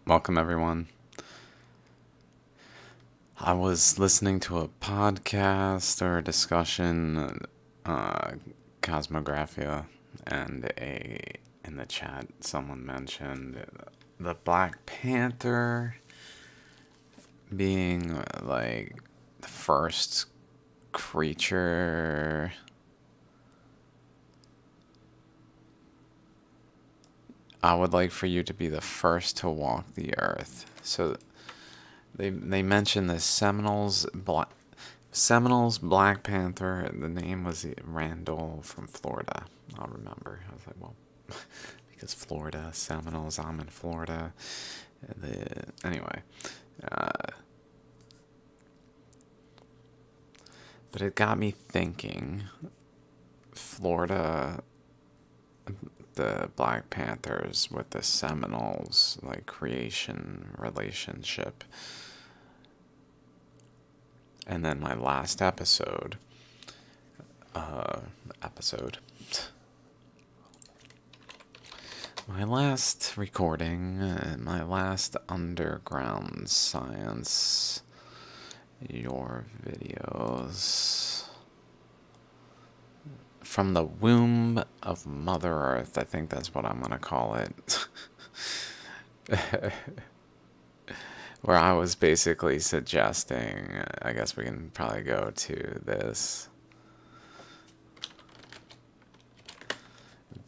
Welcome, everyone. I was listening to a podcast or a discussion, uh, Cosmographia, and in the chat, someone mentioned the Black Panther being like the first creature. I would like for you to be the first to walk the earth. So they mentioned the Seminoles, Black Panther. The name was Randall from Florida. I'll remember. I was like, well, because Florida, Seminoles. I'm in Florida. Anyway, uh, but it got me thinking. Florida, the Black Panthers with the Seminoles, like creation relationship, and then my last episode, my last recording, my last underground science, your videos from the womb of Mother Earth. I think that's what I'm gonna call it. Where I was basically suggesting, I guess we can probably go to this,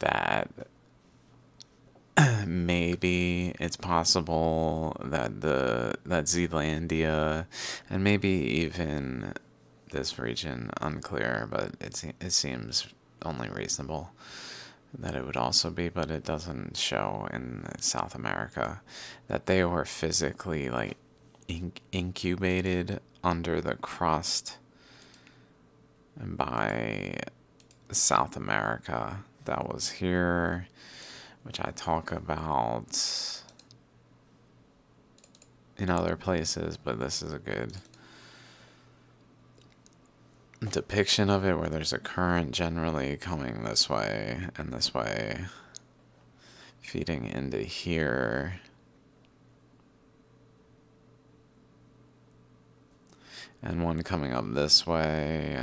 that maybe it's possible that Zealandia, and maybe even this region, unclear, but it seems only reasonable that it would also be, but it doesn't show in South America, that they were physically like incubated under the crust by South America that was here, which I talk about in other places, but this is a good depiction of it, where there's a current generally coming this way and this way, feeding into here. And one coming up this way,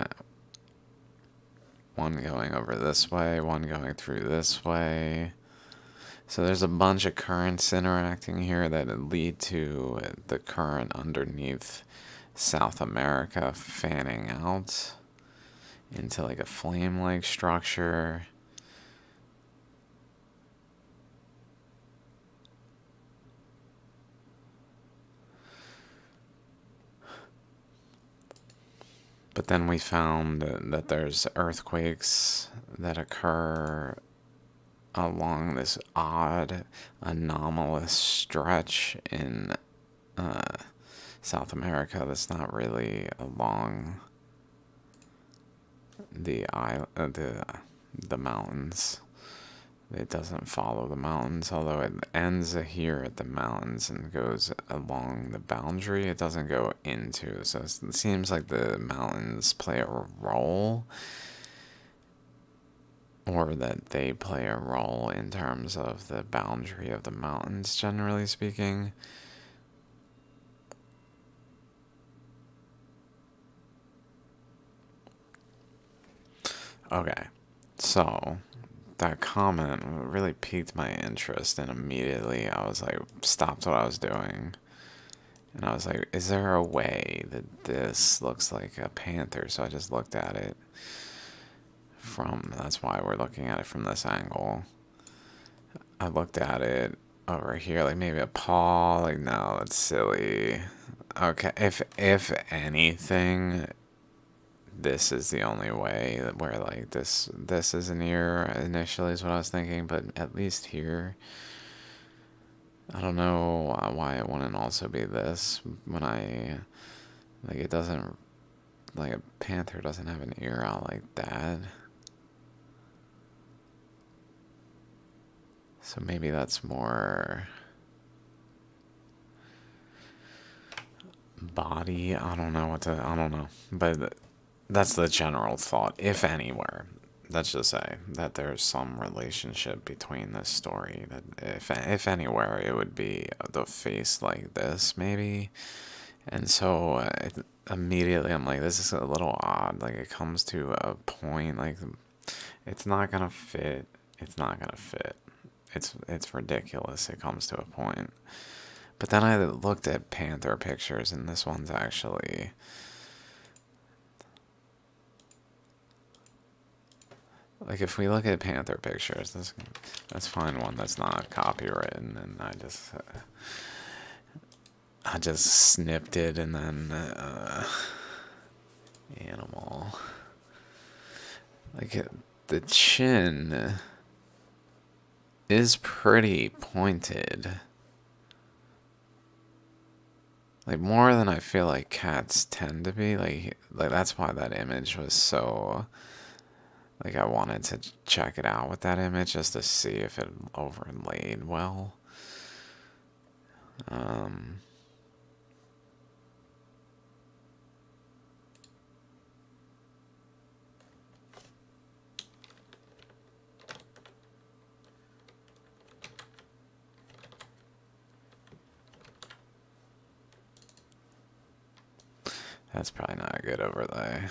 one going over this way, one going through this way. So there's a bunch of currents interacting here that lead to the current underneath South America fanning out into like a flame-like structure. But then we found that there's earthquakes that occur along this odd, anomalous stretch in South America that's not really along the mountains. It doesn't follow the mountains, although it ends here at the mountains and goes along the boundary. It doesn't go into, so it seems like the mountains play a role, or that they play a role in terms of the boundary of the mountains, generally speaking. Okay, so that comment really piqued my interest, and immediately I was like, stopped what I was doing. And I was like, is there a way that this looks like a panther? So I just looked at it that's why we're looking at it from this angle. I looked at it over here, like maybe a paw, like no, that's silly. Okay, if anything, this is the only way where like this is an ear initially is what I was thinking, but at least here, I don't know why it wouldn't also be this when it doesn't, like a panther doesn't have an ear out like that. So maybe that's more body. I don't know. But that's the general thought, if anywhere. let's just say that there's some relationship between this story. That if anywhere, it would be the face like this, maybe. And so immediately I'm like, this is a little odd. Like it comes to a point, like it's not gonna fit. It's not gonna fit. It's ridiculous. It comes to a point. But then I looked at Panther pictures, and this one's actually. Like if we look at Panther pictures, let's find one that's not copywritten, and I just snipped it, and then animal. Like the chin is pretty pointed. Like more than I feel like cats tend to be. Like that's why that image was so. Like I wanted to check it out with that image just to see if it overlaid well. That's probably not a good overlay.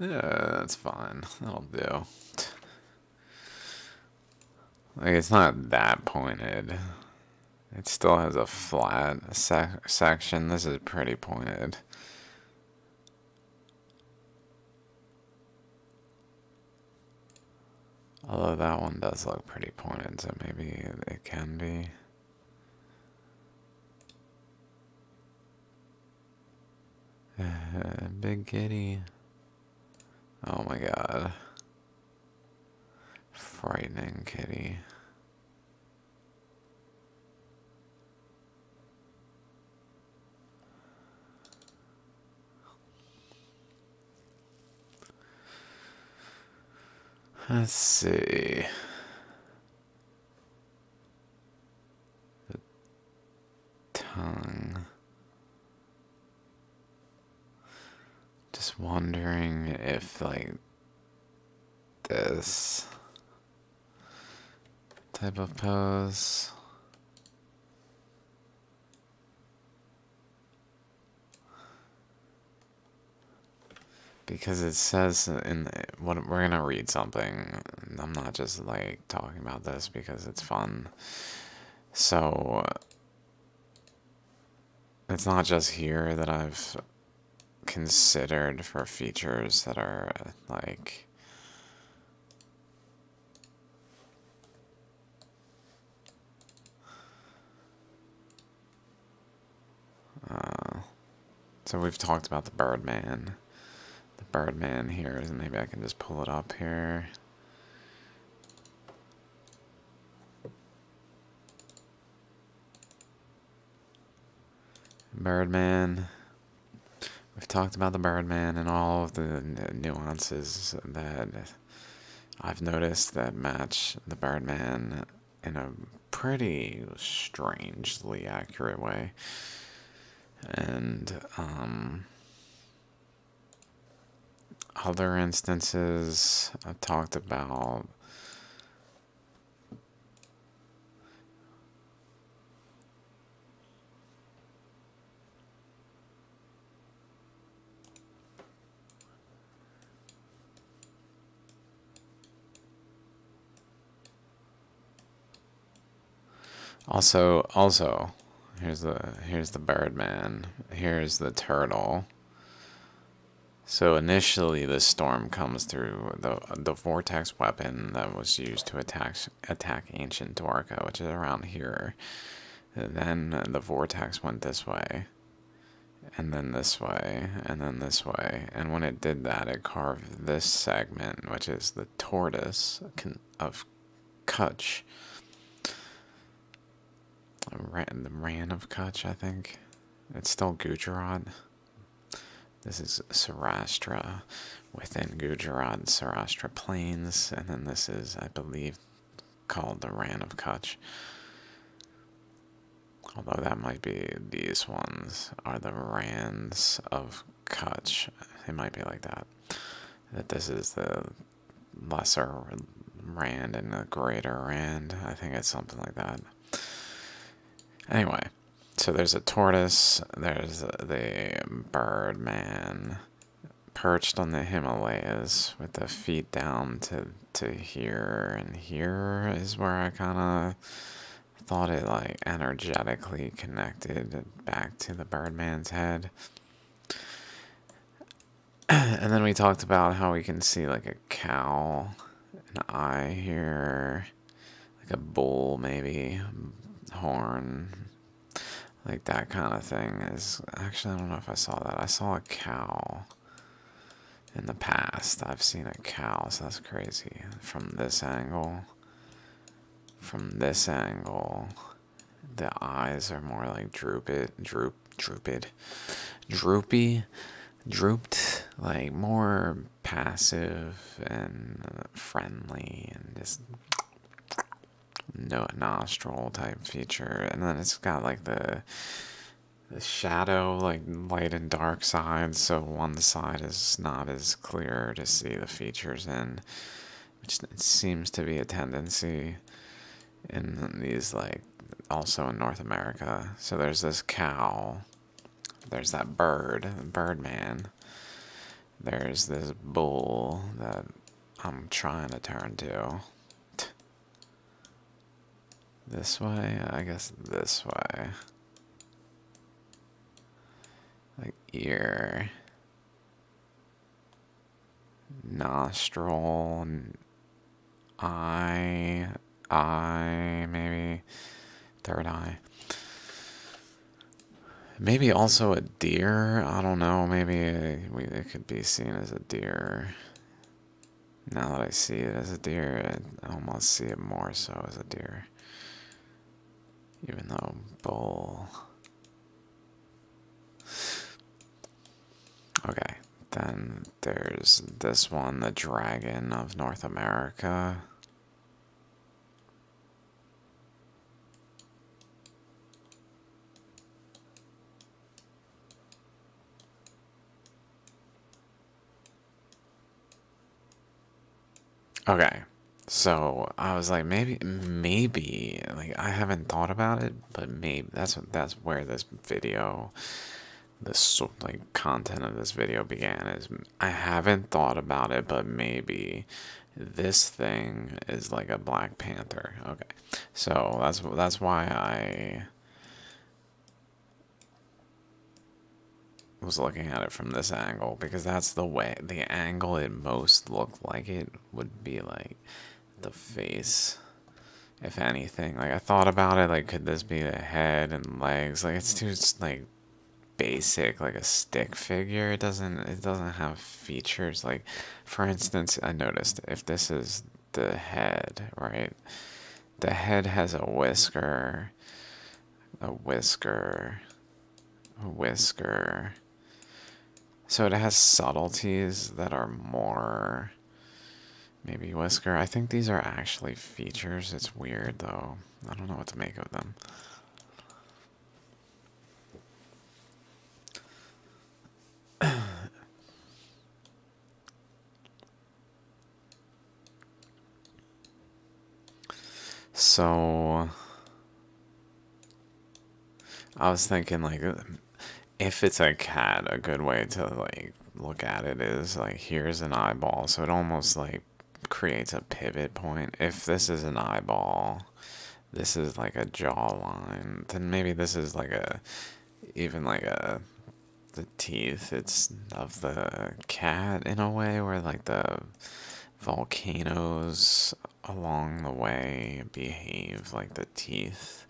Yeah, that's fine. That'll do. Like, it's not that pointed. It still has a flat section. This is pretty pointed. Although that one does look pretty pointed, so maybe it can be. Big kitty. Oh my god. Frightening kitty. Let's see. The tongue. Just wondering if, like, this type of pose. Because it says in what we're gonna read something. I'm not just like talking about this because it's fun. So it's not just here that I've considered for features that are like so we've talked about the Birdman. The Birdman here, maybe I can just pull it up here. Birdman. We've talked about the Birdman and all of the nuances that I've noticed that match the Birdman in a pretty strangely accurate way. And other instances I've talked about also here's the Birdman, here's the turtle. So initially the storm comes through the vortex weapon that was used to attack ancient Dorka, which is around here. And then the vortex went this way, and then this way, and then this way. And when it did that, it carved this segment, which is the tortoise of Kutch. The Ran of Kutch, I think. It's still Gujarat. This is Saurashtra within Gujarat, Saurashtra Plains, and then this is, I believe, called the Ran of Kutch. Although that might be, these ones are the Rands of Kutch. It might be like that. That this is the lesser Rand and the greater Rand. I think it's something like that. Anyway, so there's a tortoise, there's the Birdman perched on the Himalayas with the feet down to here, and here is where I kind of thought it like energetically connected back to the Birdman's head. And then we talked about how we can see like a cow, an eye here, like a bull maybe, horn, like that kind of thing. Is actually, I don't know if I saw that. I saw a cow in the past. I've seen a cow, so that's crazy. From this angle, the eyes are more like drooped, like more passive and friendly, and just no nostril type feature. And then it's got like the shadow, like light and dark sides, so one side is not as clear to see the features in, which it seems to be a tendency in these, like, also in North America. So there's this cow, there's that Birdman, there's this bull that I'm trying to turn to. This way? I guess this way. Like ear, nostril, eye, maybe third eye. Maybe also a deer. I don't know. Maybe it could be seen as a deer. Now that I see it as a deer, I almost see it more so as a deer. Even though bull. Okay, then there's this one, the Dragon of North America. Okay, so I was like, maybe, like I haven't thought about it, but maybe that's where this video, this like content of this video began. Is I haven't thought about it, but maybe this thing is like a Black Panther. Okay, so that's why I was looking at it from this angle, because that's the angle it most looked like it would be like the face, if anything. Like I thought about it, like could this be the head and legs? Like it's too like basic, like a stick figure. It doesn't have features. Like for instance, I noticed if this is the head, right? The head has a whisker, a whisker, a whisker. So it has subtleties that are more maybe whisker. I think these are actually features. It's weird though. I don't know what to make of them. So I was thinking like if it's a cat, a good way to like look at it is like here's an eyeball, so it almost like creates a pivot point. If this is an eyeball, this is like a jawline, then maybe this is like a even like a the teeth it's of the cat in a way, where like the volcanoes along the way behave like the teeth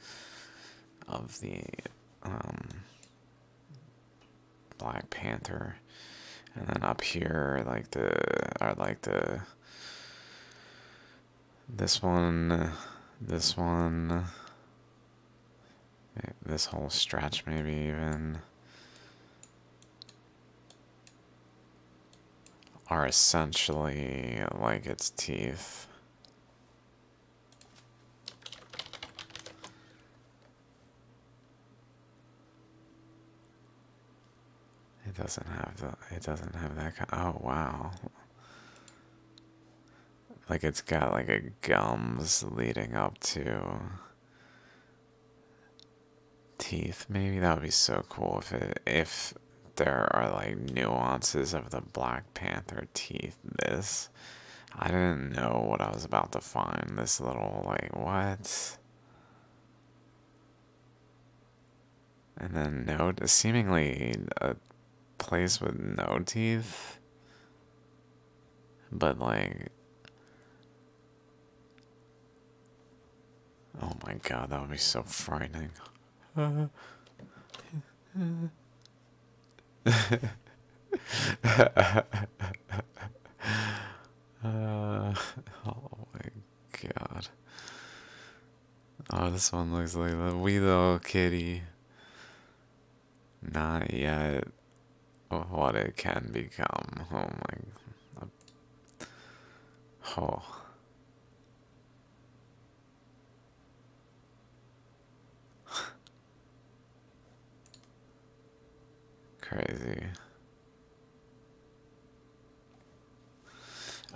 of the Black Panther. And then up here like this one, this whole stretch maybe even are essentially like its teeth. It doesn't have it doesn't have that kind. Oh wow. Like it's got like a gums leading up to teeth. Maybe that would be so cool if there are like nuances of the Black Panther teeth. This I didn't know what I was about to find. This little like what? And then no, seemingly a place with no teeth, but like, oh my god, that would be so frightening. Oh my god. Oh, this one looks like the wee little kitty. Not yet what it can become. Oh my. Oh. Crazy.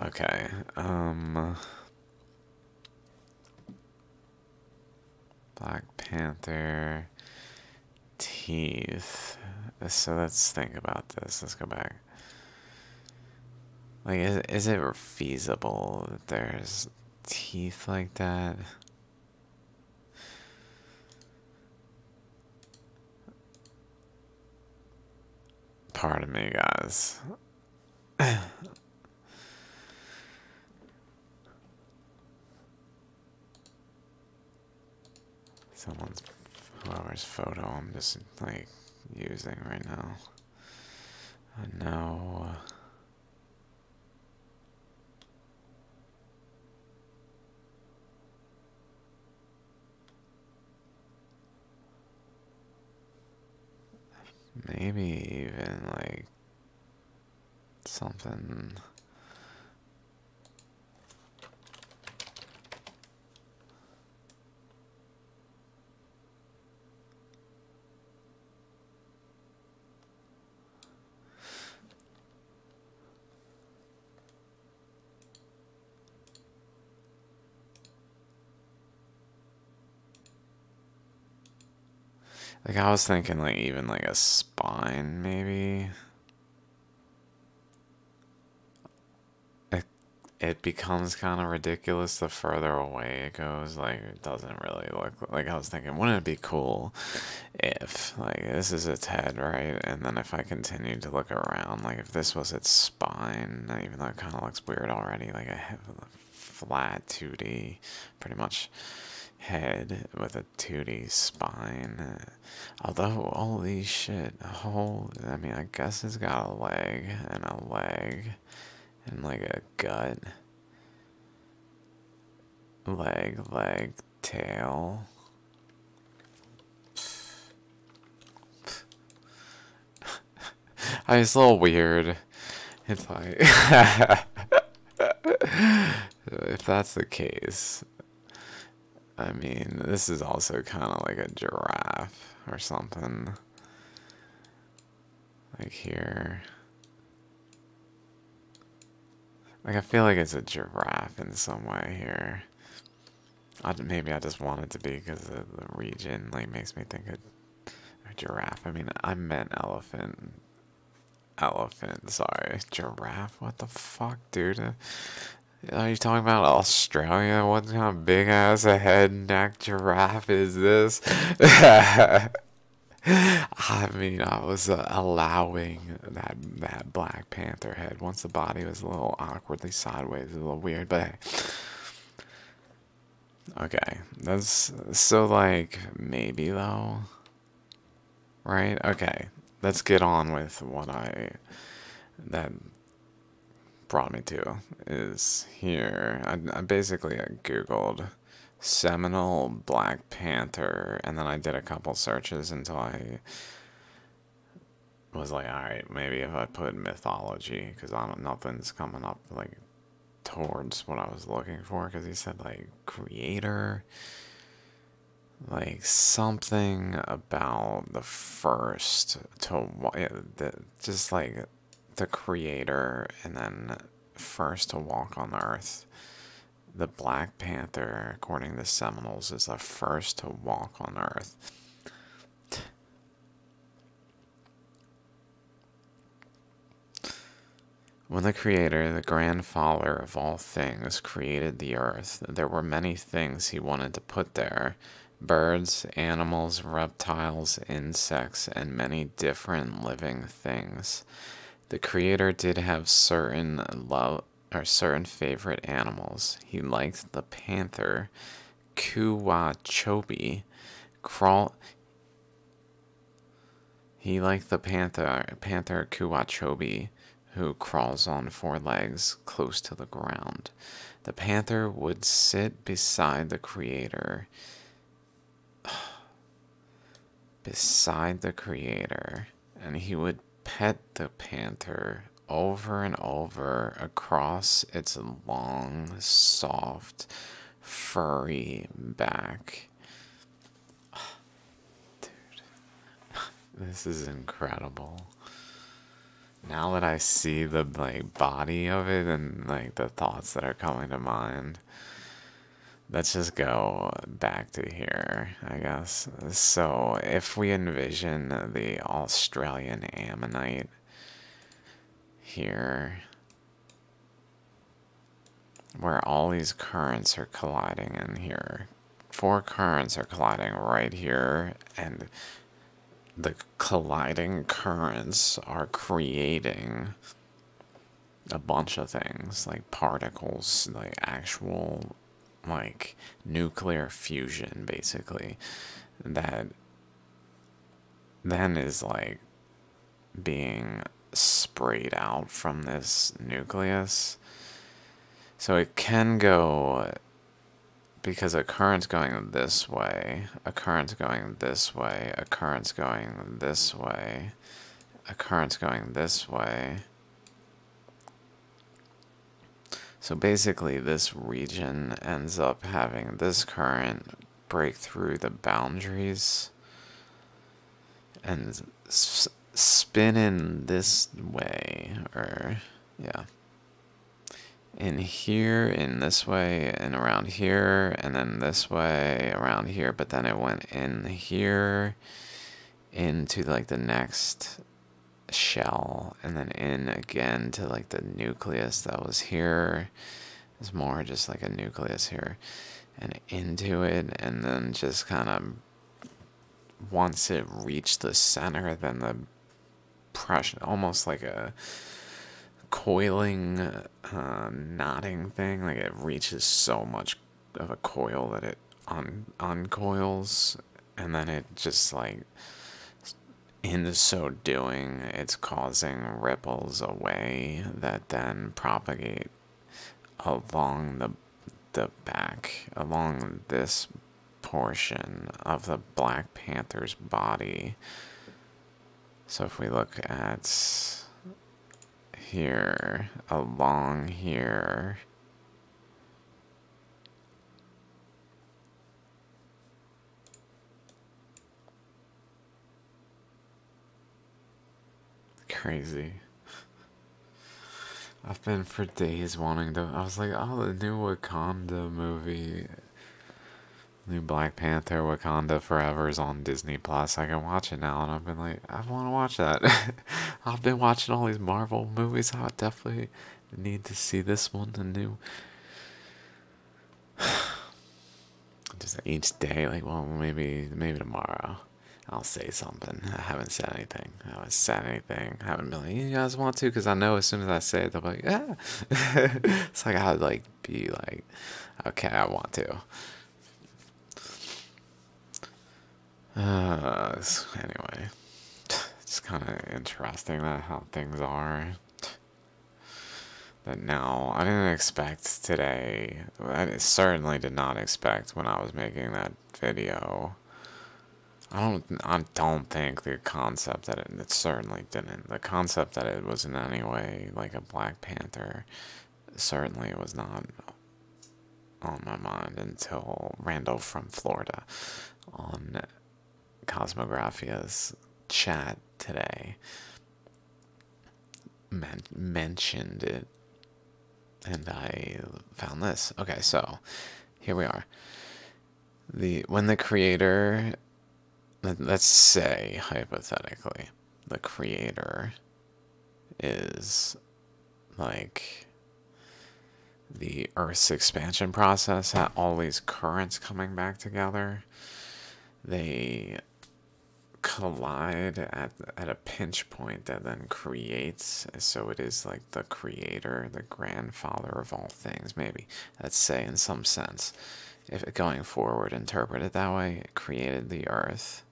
Okay, Black Panther teeth. So let's think about this. Let's go back. Like, is it feasible that there's teeth like that? Pardon me, guys. Whoever's photo I'm just like using right now. No. Maybe even like something. Like I was thinking like even like a spine maybe. It becomes kind of ridiculous the further away it goes. Like it doesn't really look like I was thinking, wouldn't it be cool if like this is its head, right? And then if I continued to look around, like if this was its spine, even though it kind of looks weird already, like a flat 2D, pretty much head with a 2D spine. Although, holy shit, I mean, I guess it's got a leg and a leg and like a gut. Leg, tail. I mean, it's a little weird. It's like, if that's the case, I mean, this is also kind of like a giraffe or something. Like here. Like, I feel like it's a giraffe in some way here. Maybe I just want it to be because of the region, like, makes me think of a giraffe. I mean, I meant elephant. Elephant, sorry. Giraffe? What the fuck, dude? Are you talking about Australia? What kind of big ass a head neck giraffe is this? I mean, I was allowing that Black Panther head once the body was a little awkwardly sideways, a little weird, but hey. Okay, that's so like maybe though, right? Okay, let's get on with what that brought me to is here. I basically Googled Seminole Black Panther, and then I did a couple searches until I was like, all right, maybe if I put mythology, because nothing's coming up like towards what I was looking for, because he said like creator, Like something about the first to just like the creator, and then first to walk on Earth. The Black Panther, according to Seminoles, is the first to walk on Earth. When the Creator, the grandfather of all things, created the earth, there were many things he wanted to put there: birds, animals, reptiles, insects, and many different living things. The Creator did have certain favorite animals. He liked the panther, Kuwachobi, crawl. He liked the panther Kuwachobi, who crawls on four legs close to the ground. The panther would sit beside the Creator, and he would pet the panther over and over across its long, soft, furry back. Dude, this is incredible. Now that I see the like body of it and like the thoughts that are coming to mind, let's just go back to here, I guess. So if we envision the Australian ammonite here, where all these currents are colliding in here, four currents are colliding right here, and the colliding currents are creating a bunch of things like particles, like actual like nuclear fusion, basically, that then is like being sprayed out from this nucleus. So it can go, because a current's going this way, a current's going this way, a current's going this way, a current's going this way. So basically this region ends up having this current break through the boundaries and spin in this way, or yeah, in here, in this way, and around here, and then this way, around here, but then it went in here, into like the next shell, and then in again to like the nucleus that was here. It's more just like a nucleus here, and into it, and then just kind of once it reached the center, then the pressure, almost like a coiling, knotting thing, like it reaches so much of a coil that it uncoils, and then it just like, in so doing, it's causing ripples away that then propagate along the back, along this portion of the Black Panther's body. So if we look at here, along here, crazy. I've been for days wanting to. I was like, oh, the new Wakanda movie, new Black Panther, Wakanda Forever is on Disney Plus. I can watch it now, and I've been like, I want to watch that. I've been watching all these Marvel movies. I definitely need to see this one, the new. Just each day, like, well, maybe tomorrow I'll say something. I haven't said anything. I haven't been like, you guys want to? Because I know as soon as I say it, they'll be like, yeah. It's like I would like be like, okay, I want to. Anyway, it's kind of interesting that how things are. That now I didn't expect today. I certainly did not expect when I was making that video. I don't think the concept that it certainly didn't. The concept that it was in any way like a Black Panther certainly was not on my mind until Randall from Florida on Cosmographia's chat today mentioned it, and I found this. Okay, so here we are. When the creator, let's say hypothetically, the creator is like the Earth's expansion process, had all these currents coming back together. They collide at a pinch point that then creates, so it is like the creator, the grandfather of all things, maybe. Let's say, in some sense, if going forward, interpret it that way, it created the Earth.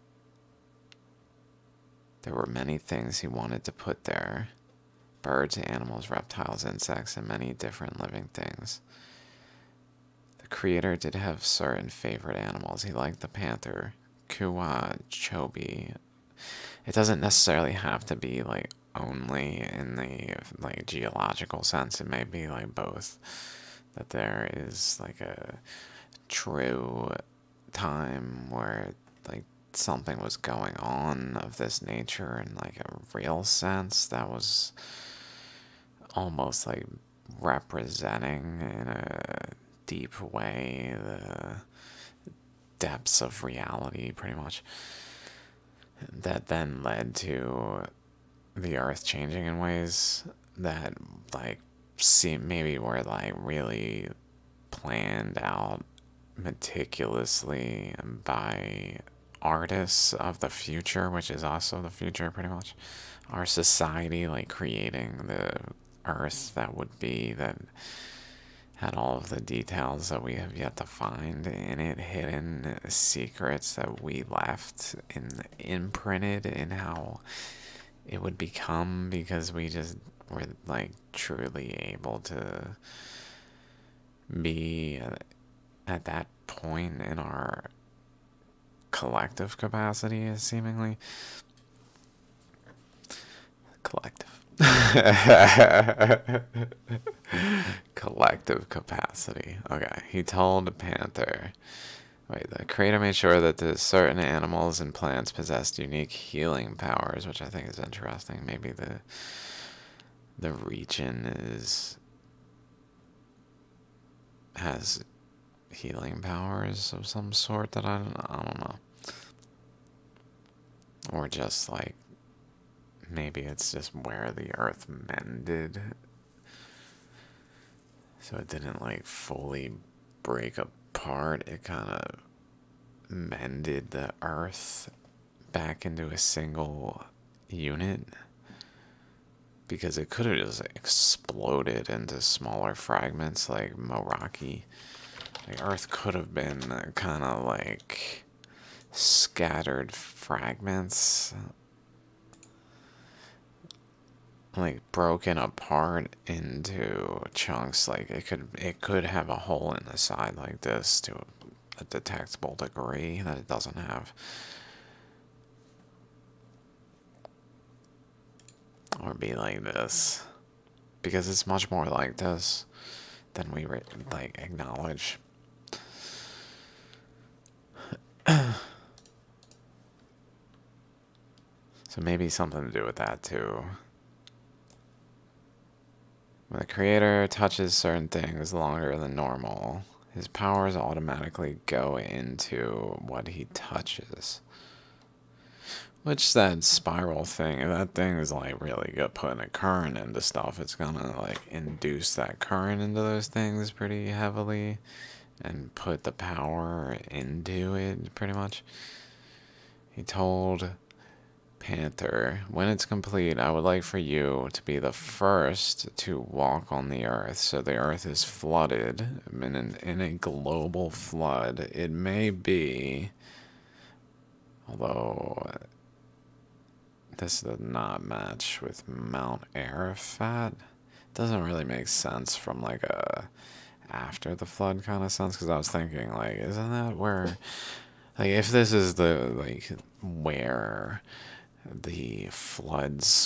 There were many things he wanted to put there. Birds, animals, reptiles, insects, and many different living things. The creator did have certain favorite animals. He liked the panther, Kuwa, Chobi. It doesn't necessarily have to be like only in the like geological sense. It may be like both. That there is like a true time where like something was going on of this nature in like a real sense that was almost like representing in a deep way the depths of reality, pretty much, that then led to the Earth changing in ways that like seem maybe were like really planned out meticulously by artists of the future, which is also the future, pretty much. Our society, like creating the Earth that would be, that had all of the details that we have yet to find in it, hidden secrets that we left imprinted in how it would become, because we just were like truly able to be at that point in our collective capacity, seemingly. Collective. Collective capacity. Okay, he told Panther. Wait, the creator made sure that the certain animals and plants possessed unique healing powers, which I think is interesting. Maybe the region has healing powers of some sort that I don't know. Or just like maybe it's just where the Earth mended, so it didn't like fully break apart. It kind of mended the Earth back into a single unit, because it could have just exploded into smaller fragments like Meraki. The Earth could have been kind of like scattered fragments, like broken apart into chunks. Like it could have a hole in the side like this to a detectable degree that it doesn't have, or be like this, because it's much more like this than we like acknowledge. So maybe something to do with that too. When the creator touches certain things longer than normal, his powers automatically go into what he touches. Which, that spiral thing, if that thing is like really good putting a current into stuff, it's gonna like induce that current into those things pretty heavily and put the power into it, pretty much. He told Panther, when it's complete, I would like for you to be the first to walk on the Earth. So the Earth is flooded in a global flood. It may be, although this does not match with Mount Arafat. It doesn't really make sense from like a after the flood kind of sense, because I was thinking like, isn't that where, like, if this is the like where the floodwaters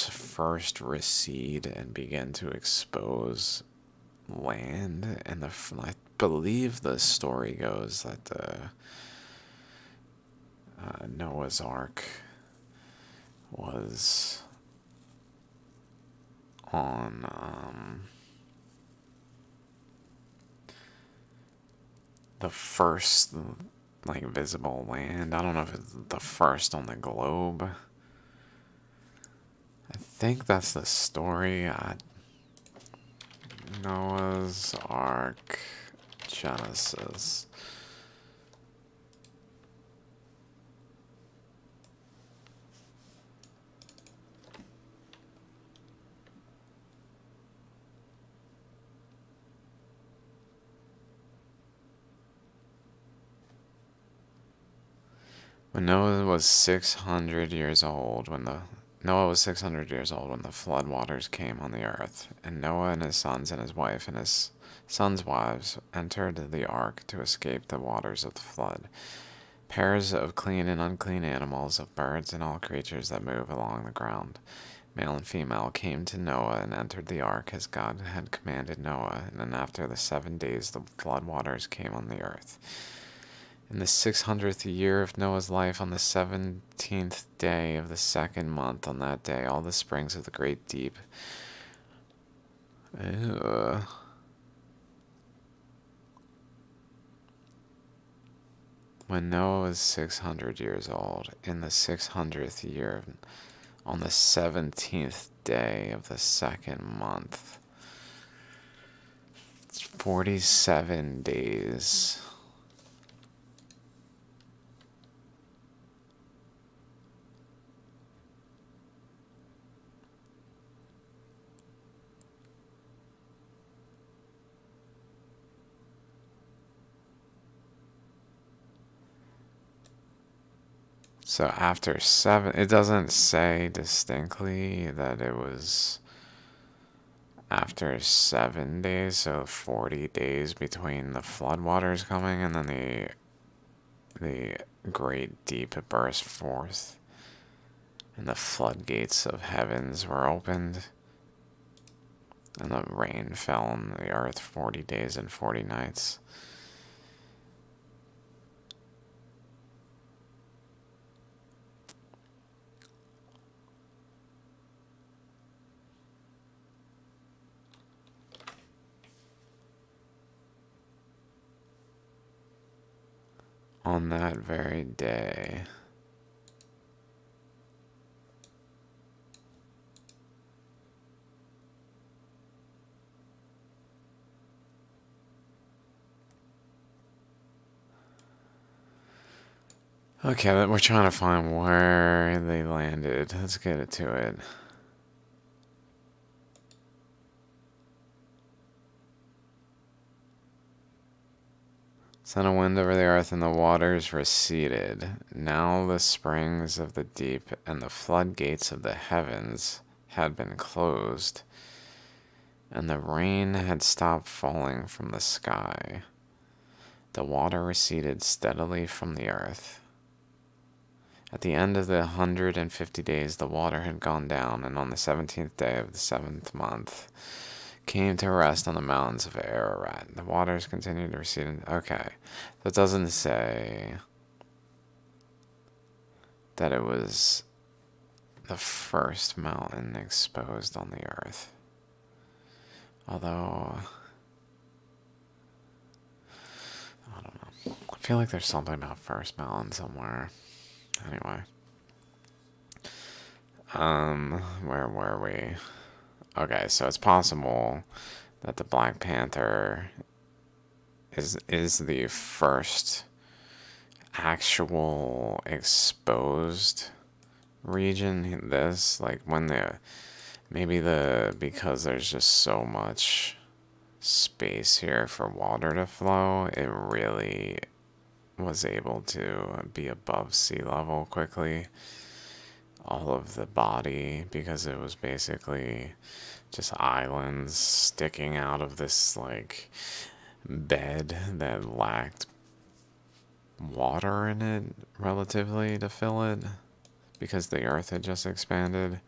first recede and begin to expose land, and I believe the story goes that Noah's Ark was on the first like visible land. I don't know if it's the first on the globe. I think that's the story. Noah's Ark Genesis. When Noah was 600 years old, Noah was 600 years old when the flood waters came on the earth, and Noah and his sons and his wife and his sons' wives entered the ark to escape the waters of the flood. Pairs of clean and unclean animals, of birds and all creatures that move along the ground, male and female, came to Noah and entered the ark as God had commanded Noah, and then after the 7 days the flood waters came on the earth. In the 600th year of Noah's life, on the 17th day of the 2nd month, on that day, all the springs of the great deep. Ew. When Noah was 600 years old, in the 600th year, on the 17th day of the 2nd month, it's 47 days. So after 7, it doesn't say distinctly that it was after 7 days, so 40 days between the floodwaters coming and then the great deep burst forth and the floodgates of heavens were opened and the rain fell on the earth 40 days and 40 nights. On that very day, okay, we're trying to find where they landed. Let's get it to it. Sent a wind over the earth, and the waters receded. Now the springs of the deep and the floodgates of the heavens had been closed, and the rain had stopped falling from the sky. The water receded steadily from the earth. At the end of the 150 days, the water had gone down, and on the 17th day of the 7th month, came to rest on the mountains of Ararat. The waters continued to recede. Okay, so it doesn't say that it was the first mountain exposed on the earth. Although, I don't know. I feel like there's something about First Mountain somewhere. Anyway. Where were we? Okay, so it's possible that the Black Panther is the first actual exposed region. This, like, when because there's just so much space here for water to flow, it really was able to be above sea level quickly. All of the body, because it was basically just islands sticking out of this like bed that lacked water in it relatively to fill it, because the earth had just expanded.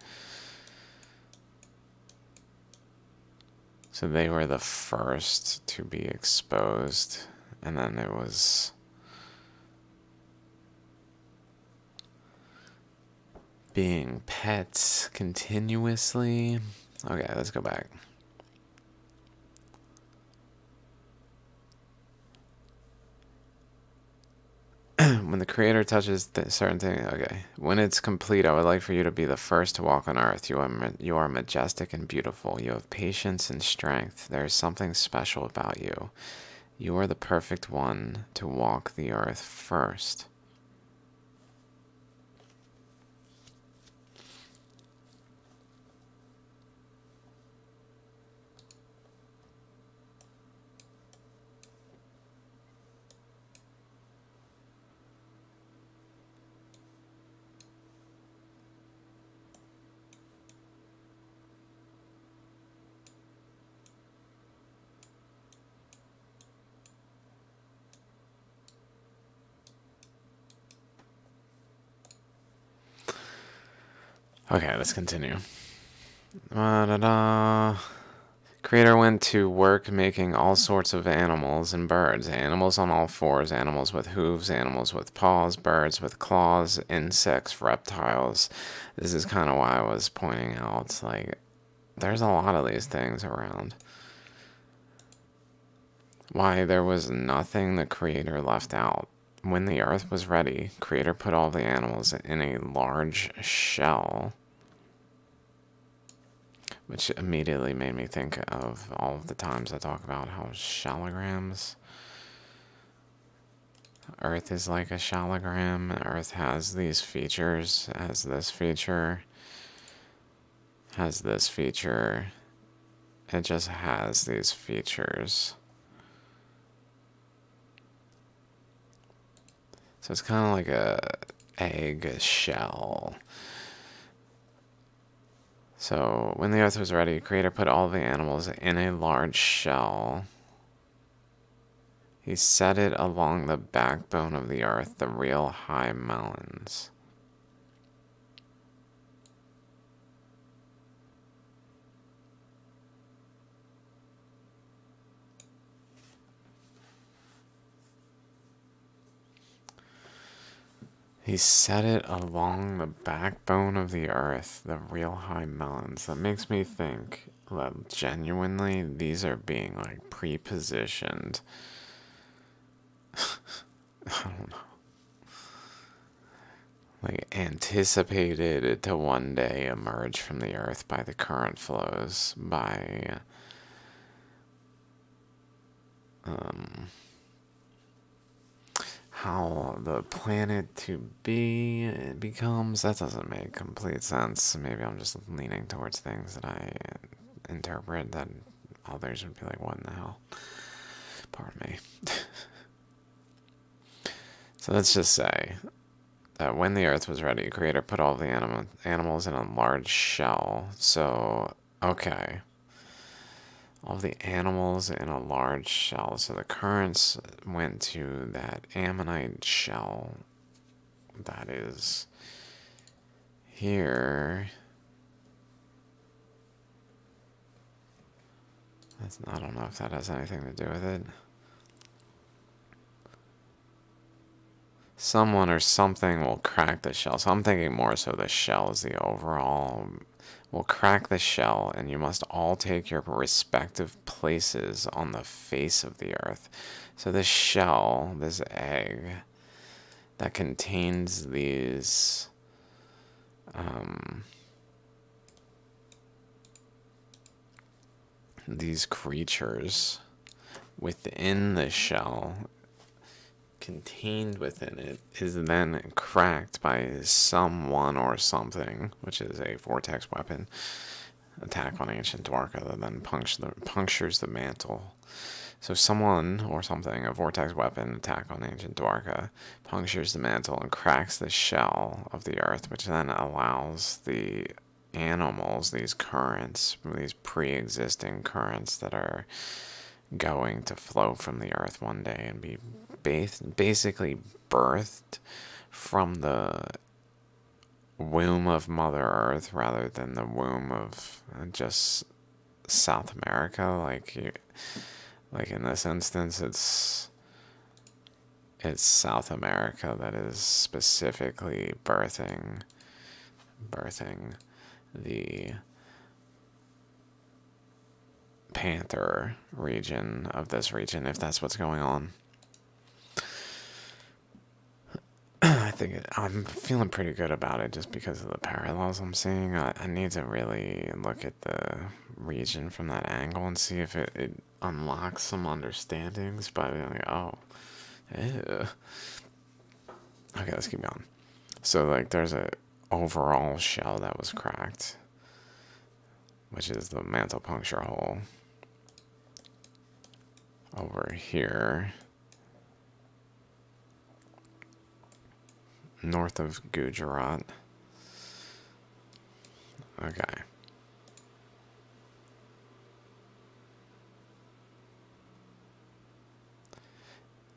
So they were the first to be exposed, and then it was being pets continuously. Okay, let's go back. When the creator touches the certain thing, okay. When it's complete, I would like for you to be the first to walk on earth. You are majestic and beautiful. You have patience and strength. There is something special about you. You are the perfect one to walk the earth first. Okay, let's continue. Creator went to work making all sorts of animals and birds. Animals on all fours, animals with hooves, animals with paws, birds with claws, insects, reptiles. This is kind of why I was pointing out, like, there's a lot of these things around. Why there was nothing the creator left out. When the earth was ready, creator put all the animals in a large shell, which immediately made me think of all of the times I talk about how shallograms. Earth is like a shallogram. Earth has these features, has this feature, has this feature. It just has these features. So it's kind of like a egg shell. So when the earth was ready, creator put all the animals in a large shell. He set it along the backbone of the earth, the real high mountains. He set it along the backbone of the earth, the real high mountains. That makes me think that genuinely these are being like pre-positioned. I don't know. Like anticipated to one day emerge from the earth by the current flows, by how the planet to be becomes. That doesn't make complete sense. Maybe I'm just leaning towards things that I interpret that others would be like, what in the hell? Pardon me. So let's just say that when the earth was ready, creator put all the animals in a large shell. So, okay. All the animals in a large shell. So the currents went to that ammonite shell that is here. I don't know if that has anything to do with it. Someone or something will crack the shell. So I'm thinking more so the shell is the overall. Will crack the shell, and you must all take your respective places on the face of the earth. So this shell, this egg, that contains these creatures within the shell, contained within it, is then cracked by someone or something, which is a vortex weapon attack on ancient Dwarka that then punctures the mantle. So someone or something, a vortex weapon attack on ancient Dwarka, punctures the mantle and cracks the shell of the earth, which then allows the animals, these currents, these pre-existing currents that are going to flow from the earth one day and be basically birthed from the womb of Mother Earth rather than the womb of just South America. Like in this instance, it's South America that is specifically birthing birthing the Panther region of this region, if that's what's going on. I'm feeling pretty good about it just because of the parallels I'm seeing. I need to really look at the region from that angle and see if it unlocks some understandings by being like, oh, ew. Okay, let's keep going. So, like, there's a overall shell that was cracked, which is the mantle puncture hole over here, north of Gujarat. Okay.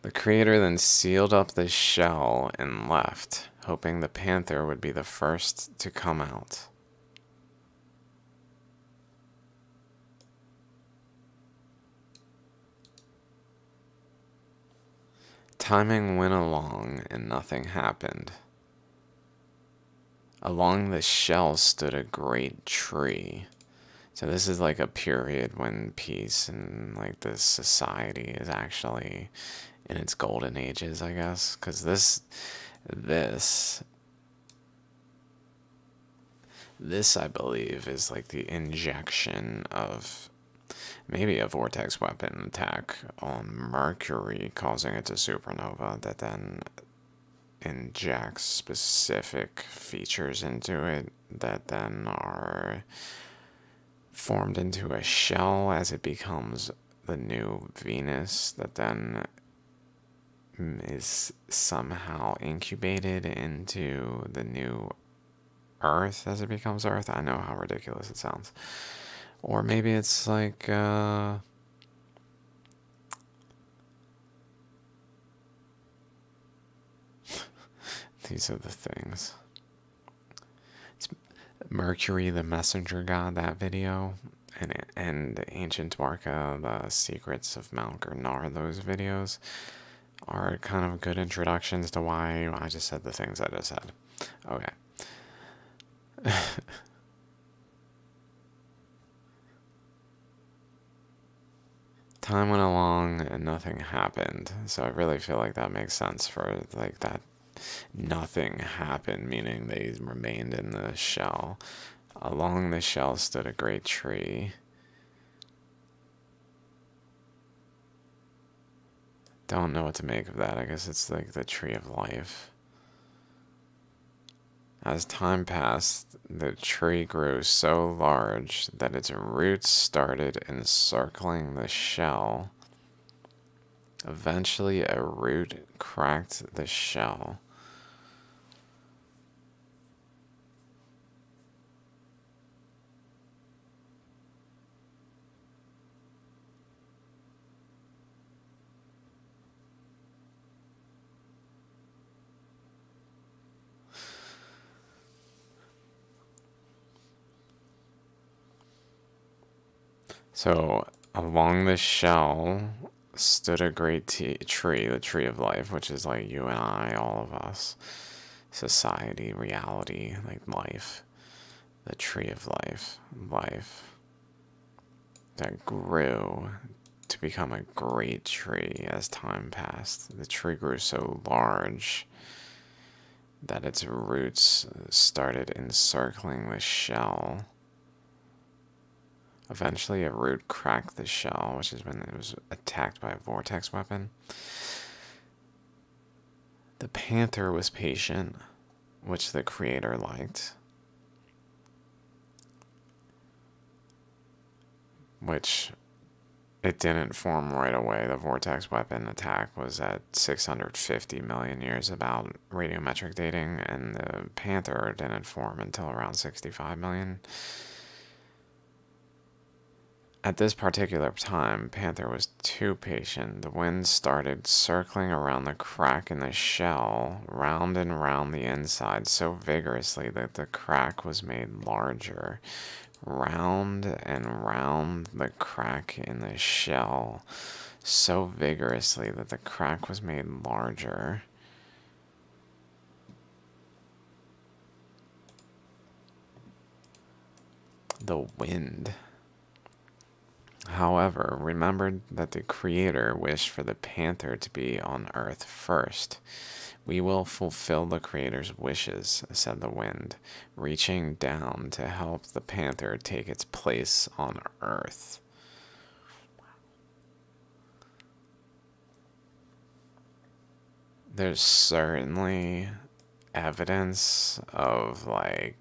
The creator then sealed up the shell and left, hoping the Panther would be the first to come out. Timing went along and nothing happened. Along the shell stood a great tree. So this is like a period when peace and like this society is actually in its golden ages, I guess. Because this, I believe, is like the injection of maybe a vortex weapon attack on Mercury, causing it to supernova, that then injects specific features into it that then are formed into a shell as it becomes the new Venus, that then is somehow incubated into the new Earth as it becomes Earth. I know how ridiculous it sounds. Or maybe it's like, these are the things. It's Mercury, the messenger god, that video, and Ancient Dwarka, the Secrets of Mount Gurnar, those videos are kind of good introductions to why I just said the things I just said. Okay. Time went along and nothing happened. So I really feel like that makes sense for like that nothing happened, meaning they remained in the shell. Along the shell stood a great tree. Don't know what to make of that. I guess it's like the tree of life. As time passed, the tree grew so large that its roots started encircling the shell. Eventually, a root cracked the shell. So, along the shell stood a great tree, the tree of life, which is like you and I, all of us. Society, reality, like life. The tree of life. Life. That grew to become a great tree as time passed. The tree grew so large that its roots started encircling the shell. Eventually, a root cracked the shell, which is when it was attacked by a vortex weapon. The Panther was patient, which the creator liked. Which it didn't form right away. The vortex weapon attack was at 650 million years about radiometric dating, and the Panther didn't form until around 65 million. At this particular time, Panther was too patient. The wind started circling around the crack in the shell, round and round the inside, so vigorously that the crack was made larger. Round and round the crack in the shell, so vigorously that the crack was made larger. the wind. However, remember that the Creator wished for the panther to be on earth first. We will fulfill the Creator's wishes, said the wind, reaching down to help the panther take its place on earth. There's certainly evidence of like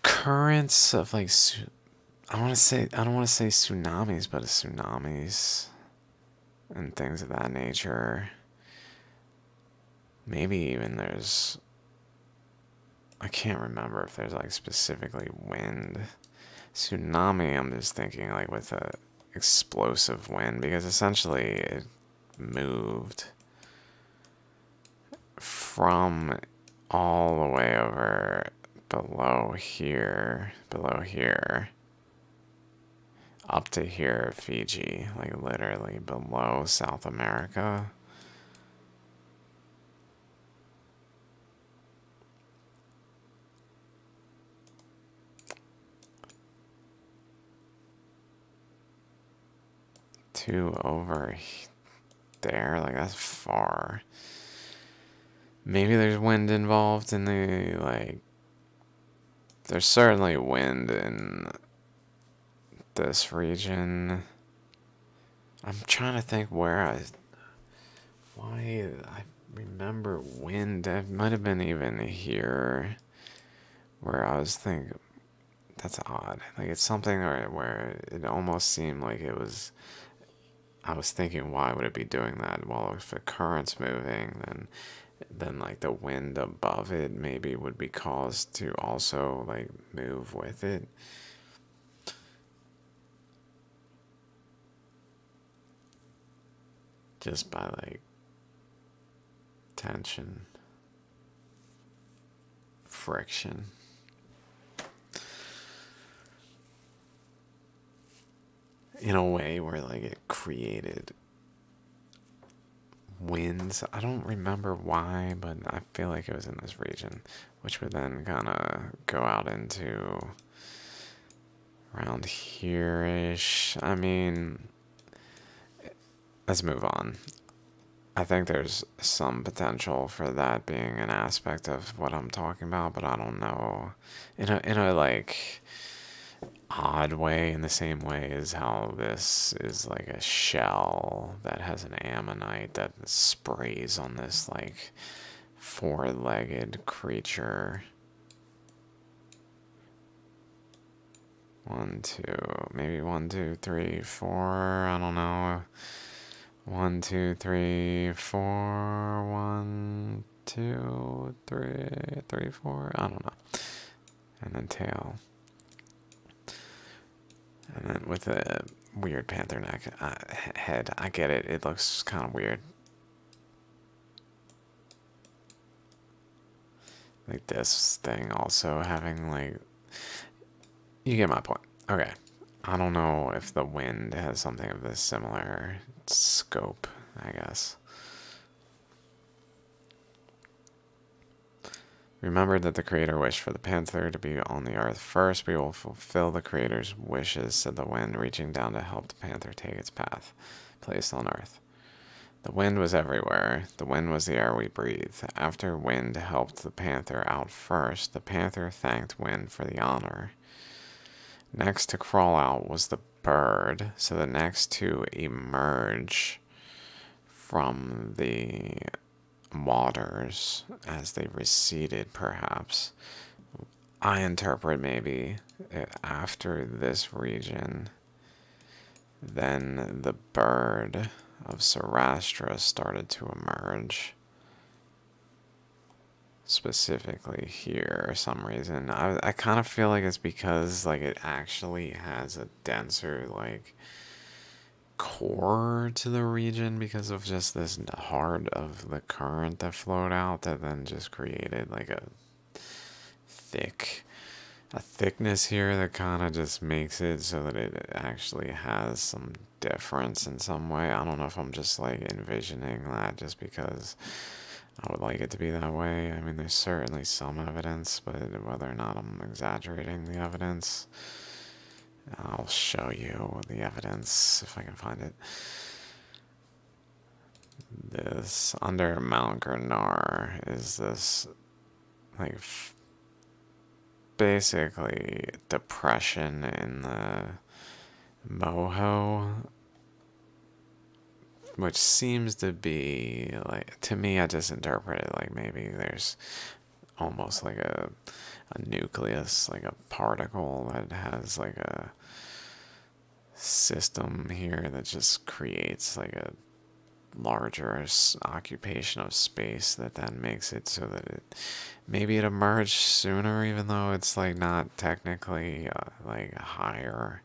currents of like I don't want to say tsunamis, but tsunamis and things of that nature. Maybe even there's, I can't remember if there's like specifically wind. Tsunami, I'm just thinking like with a explosive wind, because essentially it moved from all the way over below here, up to here, Fiji, like literally below South America. To over there, like that's far. Maybe there's wind involved in the, like, there's certainly wind in this region. I'm trying to think why I remember wind. It might have been even here where I was thinking, that's odd. Like it's something where it almost seemed like it was, I was thinking, why would it be doing that? Well, if the current's moving, then like the wind above it maybe would be caused to also like move with it. Just by like tension, friction. In a way where like it created winds. I don't remember why, but I feel like it was in this region, which would then kind of go out into around here-ish. I mean, let's move on. I think there's some potential for that being an aspect of what I'm talking about, but I don't know. In a like odd way, in the same way as how this is like a shell that has an ammonite that sprays on this like four-legged creature. One, two, maybe 1, 2, 3, 4, I don't know. 1, 2, 3, 4, 1, 2, 3, 3, 4, I don't know. And then tail. And then with a weird panther neck head. I get it. It looks kind of weird. Like this thing also having like... You get my point. Okay. I don't know if the wind has something of this similar scope, I guess. Remember that the Creator wished for the panther to be on the earth first. We will fulfill the Creator's wishes, said the wind, reaching down to help the panther take its path, placed on earth. The wind was everywhere. The wind was the air we breathe. After wind helped the panther out first, the panther thanked wind for the honor. Next to crawl out was the bird, so the next to emerge from the waters as they receded, perhaps. I interpret maybe after this region, then the bird of Sarastra started to emerge. Specifically here, for some reason. I kind of feel like it's because like it actually has a denser like core to the region because of just this heart of the current that flowed out that then just created like a thickness here that kind of just makes it so that it actually has some difference in some way. I don't know if I'm just like envisioning that just because I would like it to be that way. I mean, there's certainly some evidence, but whether or not I'm exaggerating the evidence, I'll show you the evidence if I can find it. This under Mount Grenard is this like basically depression in the Moho, which seems to be like, to me, I just interpret it like maybe there's almost like a nucleus, like a particle that has like a system here that just creates like a larger occupation of space that then makes it so that maybe it emerged sooner, even though it's like not technically like higher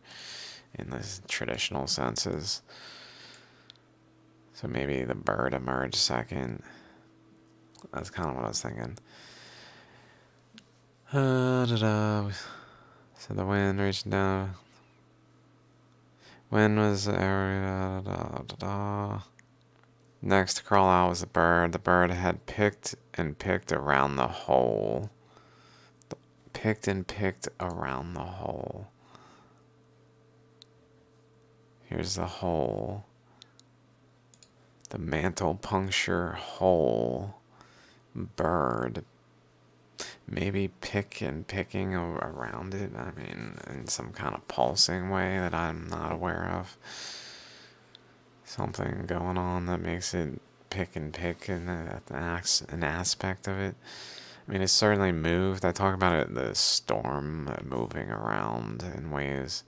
in the traditional senses. So maybe the bird emerged second. That's kind of what I was thinking. So the wind reached down. Wind was area. Next to crawl out was the bird. The bird had picked and picked around the hole. Picked and picked around the hole. Here's the hole. The mantle puncture hole. Bird. Maybe picking around it. I mean, in some kind of pulsing way that I'm not aware of. Something going on that makes it pick and pick in an aspect of it. I mean, it certainly moved. I talk about it, the storm moving around in ways.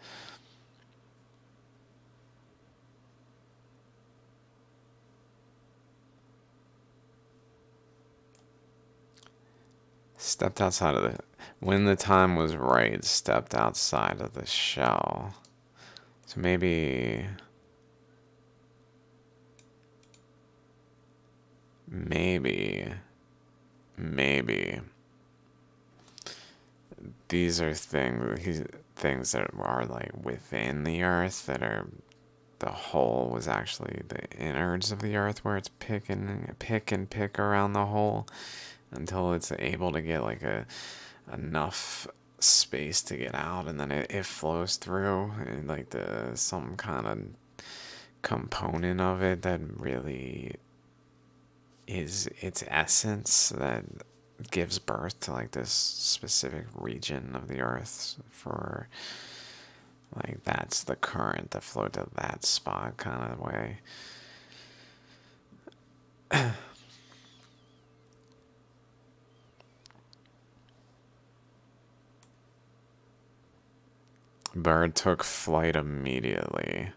Stepped outside of when the time was right, stepped outside of the shell. So maybe these are things that are like within the earth, that are, the hole was actually the innards of the earth, where it's pick and pick around the hole until it's able to get like enough space to get out, and then it flows through, and like some kind of component of it that really is its essence that gives birth to like this specific region of the earth, for like that's the current that flowed to that spot kind of way. Bird took flight immediately.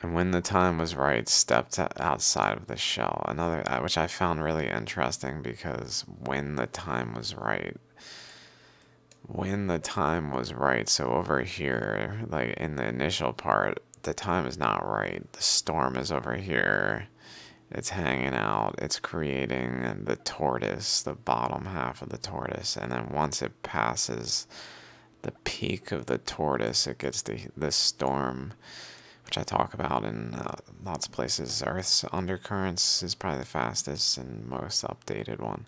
And when the time was right, stepped outside of the shell. Another, which I found really interesting, because when the time was right. So over here, like in the initial part, the time is not right. The storm is over here. It's hanging out. It's creating the tortoise, the bottom half of the tortoise. And then once it passes the peak of the tortoise, it gets the storm, which I talk about in lots of places. Earth's undercurrents is probably the fastest and most updated one.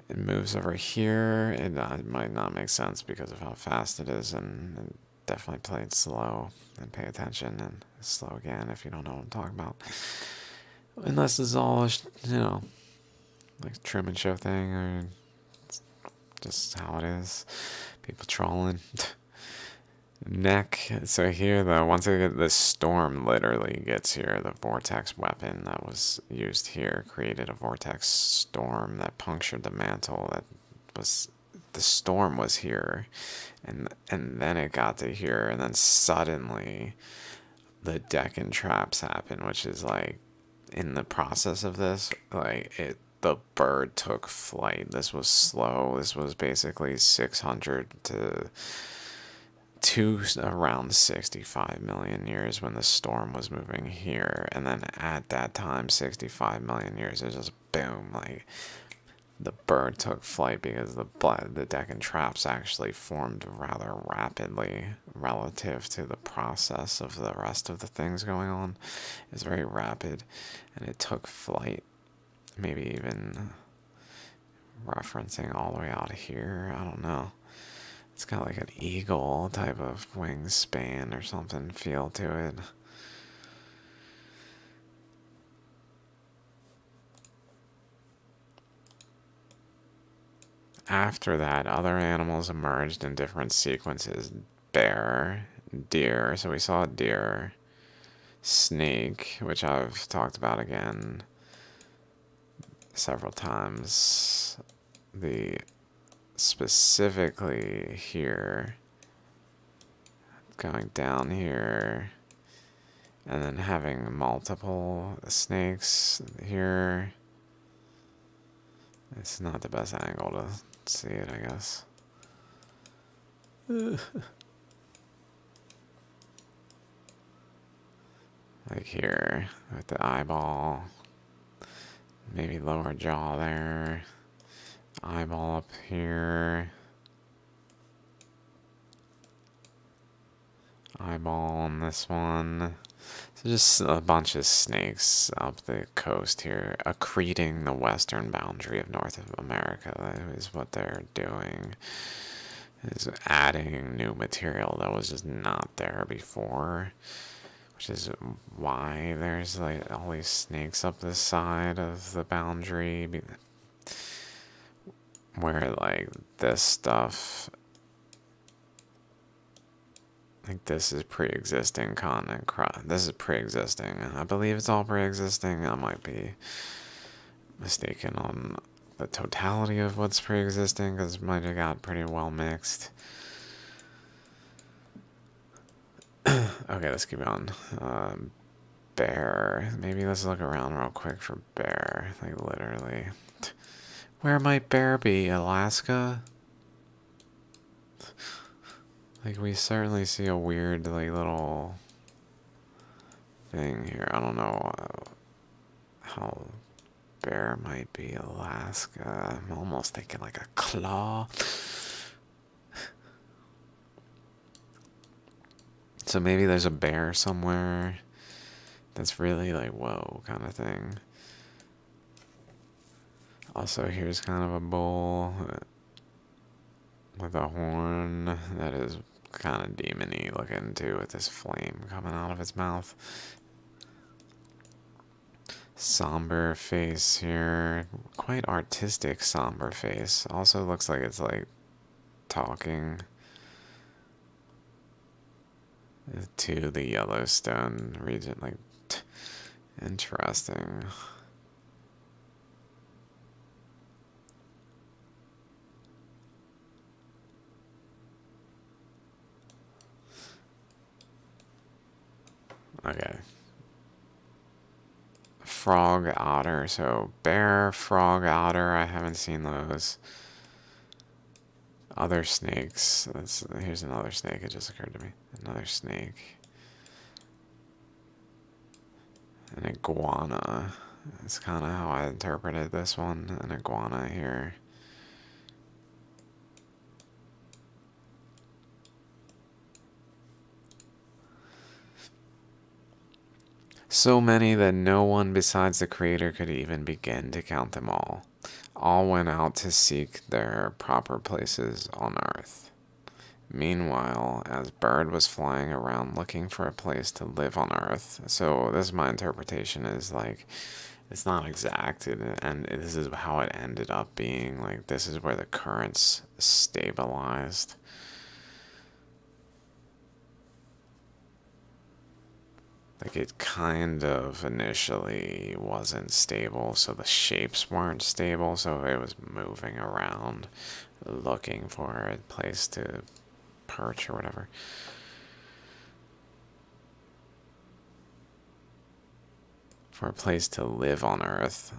It moves over here. It might not make sense because of how fast it is, and definitely play it slow and pay attention, and slow again if you don't know what I'm talking about. Unless it's all, like a Truman Show thing, or just how it is. People trolling. Neck. So here, though, once I get this storm literally gets here, the vortex weapon that was used here created a vortex storm that punctured the mantle. That was, the storm was here, and then it got to here, and then suddenly the Deccan traps happen, which is like, in the process of this, like the bird took flight. This was slow. This was basically 600 to around 65 million years when the storm was moving here, and then at that time, 65 million years, it just boom, like the bird took flight because the Deccan traps actually formed rather rapidly relative to the process of the rest of the things going on. It's very rapid, and it took flight. Maybe even referencing all the way out of here. I don't know. It's got like an eagle type of wingspan or something feel to it. After that, other animals emerged in different sequences. Bear, deer, so we saw a deer, snake, which I've talked about again several times. The specifically here, going down here, and then having multiple snakes here. It's not the best angle to see it, I guess. Like here, with the eyeball. Maybe lower jaw there. Eyeball up here. Eyeball on this one. So just a bunch of snakes up the coast here, accreting the western boundary of North America. That is what they're doing, is adding new material that was just not there before, which is why there's like all these snakes up this side of the boundary, where like this stuff, like this is pre-existing continent. This is pre-existing. I believe it's all pre-existing. I might be mistaken on the totality of what's pre-existing, because it might have got pretty well mixed. Okay, let's keep on. Bear. Maybe let's look around real quick for bear. Like literally. Where might bear be? Alaska? Like, we certainly see a weird, like, little thing here. I don't know how bear might be Alaska. I'm almost thinking like a claw. So maybe there's a bear somewhere that's really like, whoa, kind of thing. Also, here's kind of a bull with a horn that is kind of demon-y looking too, with this flame coming out of its mouth. Somber face here, quite artistic somber face. Also looks like it's like talking to the Yellowstone region. Like, interesting. Okay. Frog otter. So bear, frog otter. I haven't seen those. Other snakes. Here's another snake. It just occurred to me. Another snake. An iguana. That's kind of how I interpreted this one. An iguana here. So many that no one besides the creator could even begin to count them all. All went out to seek their proper places on earth. Meanwhile, as Bird was flying around looking for a place to live on earth, so this is my interpretation, is like, it's not exact, and this is how it ended up being. Like, this is where the currents stabilized. Like, it kind of initially wasn't stable, so the shapes weren't stable, so it was moving around looking for a place to perch or whatever. For a place to live on Earth.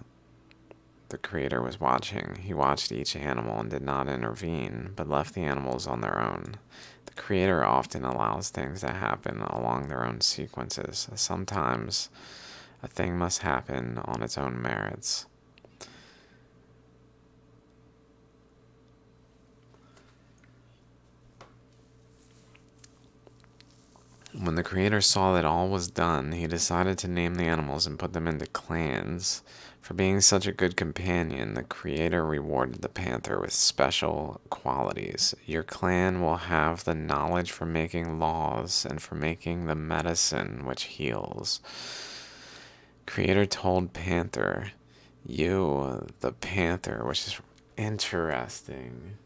The creator was watching. He watched each animal and did not intervene, but left the animals on their own. The creator often allows things to happen along their own sequences. Sometimes a thing must happen on its own merits. When the Creator saw that all was done, he decided to name the animals and put them into clans. For being such a good companion, the Creator rewarded the panther with special qualities. Your clan will have the knowledge for making laws and for making the medicine which heals. Creator told Panther, you, the panther, which is interesting.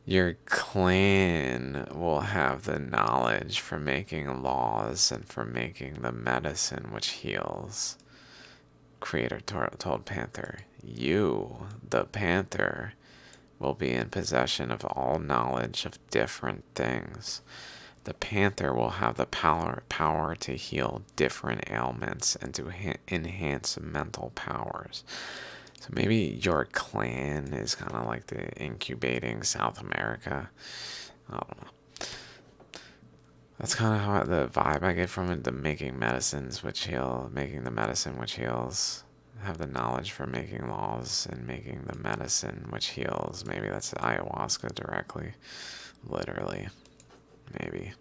Your clan will have the knowledge for making laws and for making the medicine which heals. Creator told Panther, you, the panther, will be in possession of all knowledge of different things. The panther will have the power to heal different ailments and to enhance mental powers. So maybe your clan is kind of like the incubating South America. I don't know. That's kind of how the vibe I get from it. The making medicines which heal, making the medicine which heals. Have the knowledge for making laws and making the medicine which heals. Maybe that's ayahuasca directly, literally. Maybe.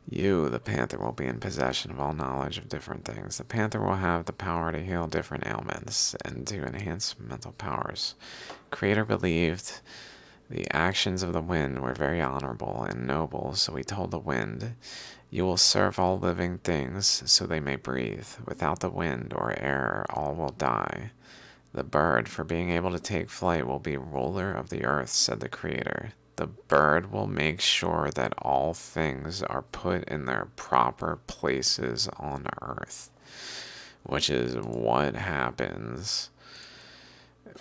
You, the panther, will be in possession of all knowledge of different things. The panther will have the power to heal different ailments and to enhance mental powers. Creator believed the actions of the wind were very honorable and noble, so he told the wind, you will serve all living things so they may breathe. Without the wind or air, all will die. The bird, for being able to take flight, will be ruler of the earth, said the Creator. The bird will make sure that all things are put in their proper places on earth, which is what happens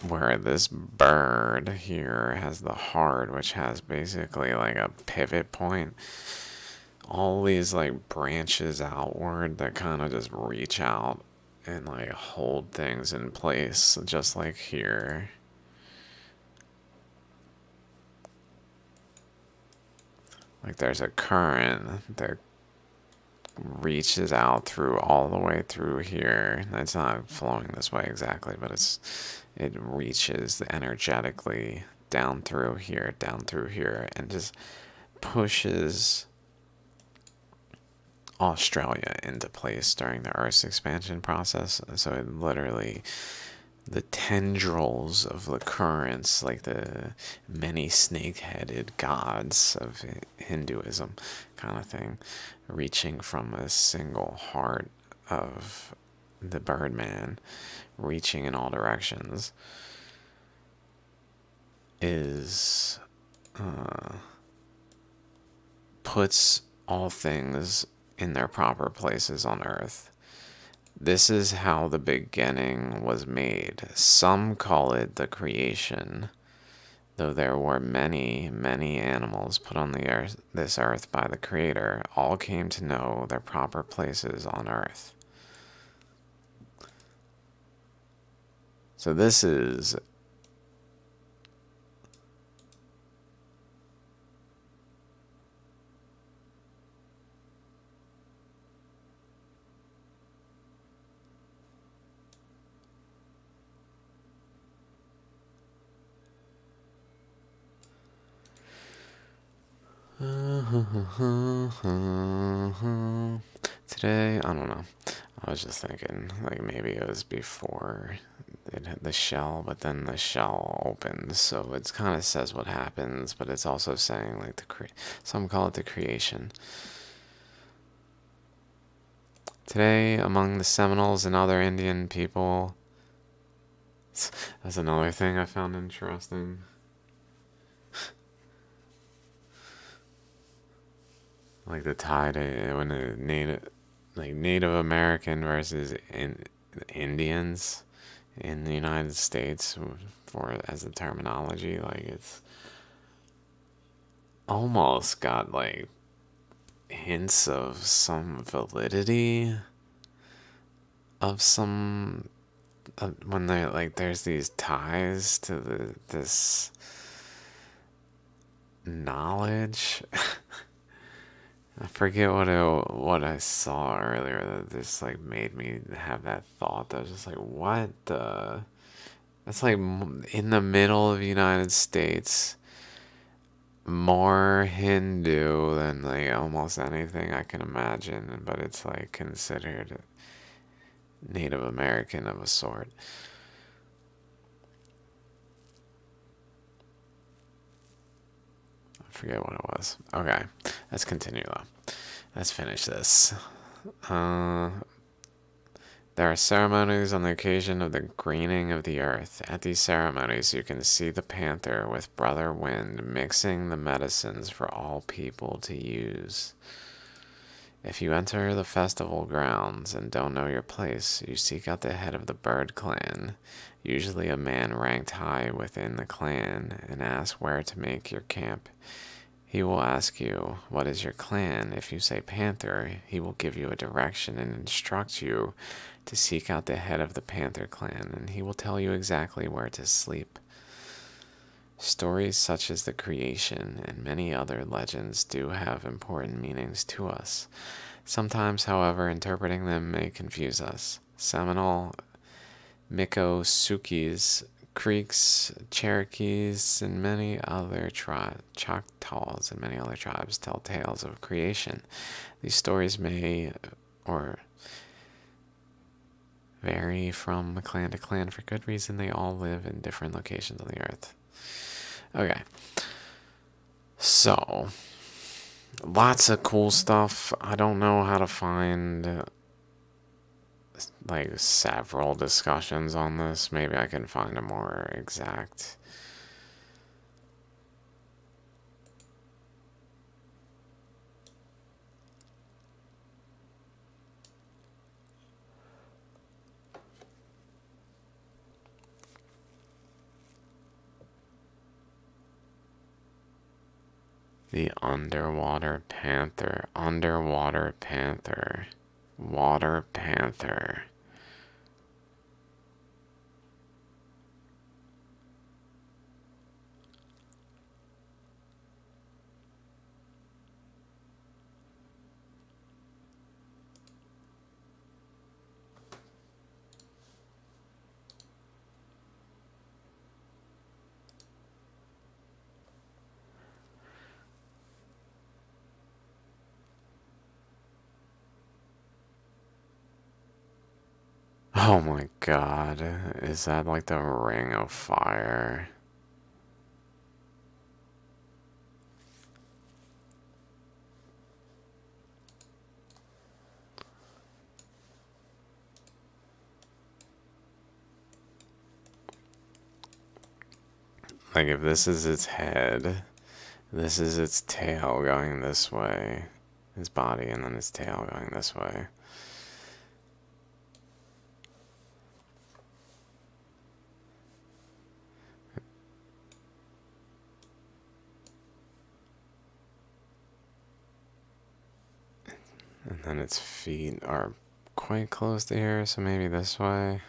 where this bird here has the heart, which has basically like a pivot point. All these like branches outward that kind of just reach out and like hold things in place, just like here. Like there's a current that reaches out through all the way through here. It's not flowing this way exactly, but it reaches energetically down through here, and just pushes Australia into place during the Earth's expansion process. So it literally, the tendrils of the currents, like the many snake-headed gods of Hinduism kind of thing, reaching from a single heart of the Birdman, reaching in all directions, is puts all things in their proper places on Earth. This is how the beginning was made. Some call it the creation, though there were many, many animals put on the earth, this earth by the Creator. All came to know their proper places on Earth. So this is today, I don't know. I was just thinking, like, maybe it was before it had the shell, but then the shell opens, so it kind of says what happens, but it's also saying, like, some call it the creation. Today, among the Seminoles and other Indian people, that's another thing I found interesting. Like the tide when the Native American versus Indians in the United States for as a terminology, like it's almost got like hints of some validity of some when they like there's these ties to this knowledge. I forget what I saw earlier that just like made me have that thought. That was just like, what the? That's like in the middle of the United States, more Hindu than like almost anything I can imagine, but it's like considered Native American of a sort. I forget what it was. Okay, let's continue though. Let's finish this. Uh, There are ceremonies on the occasion of the greening of the earth. At these ceremonies, you can see the panther with Brother Wind mixing the medicines for all people to use. If you enter the festival grounds and don't know your place, you seek out the head of the bird clan, usually a man ranked high within the clan, and ask where to make your camp. He will ask you, "What is your clan?" If you say Panther, he will give you a direction and instruct you to seek out the head of the Panther clan, and he will tell you exactly where to sleep. Stories such as the creation and many other legends do have important meanings to us. Sometimes, however, interpreting them may confuse us. Seminole, Miccosukes, Creeks, Cherokees, and many other tribes, Choctaws, and many other tribes tell tales of creation. These stories may or vary from clan to clan for good reason. They all live in different locations on the earth. Okay. So, lots of cool stuff. I don't know how to find like several discussions on this. Maybe I can find a more exact. The underwater panther, underwater panther, water panther. Oh my god, is that like the ring of fire? Like if this is its head, this is its tail going this way, his body, and then its tail going this way. And then its feet are quite close to here, so maybe this way.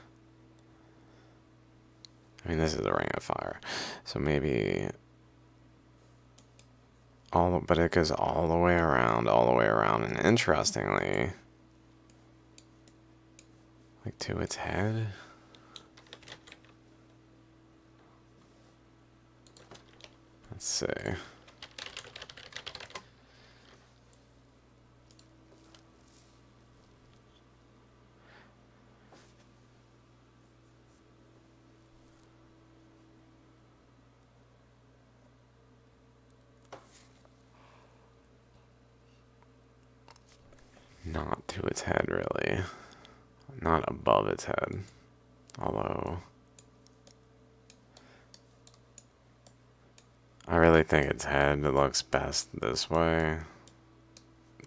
I mean, this is the ring of fire, so maybe but it goes all the way around, and interestingly, like to its head. Let's see. Not to its head, really. Not above its head. Although, I really think its head looks best this way.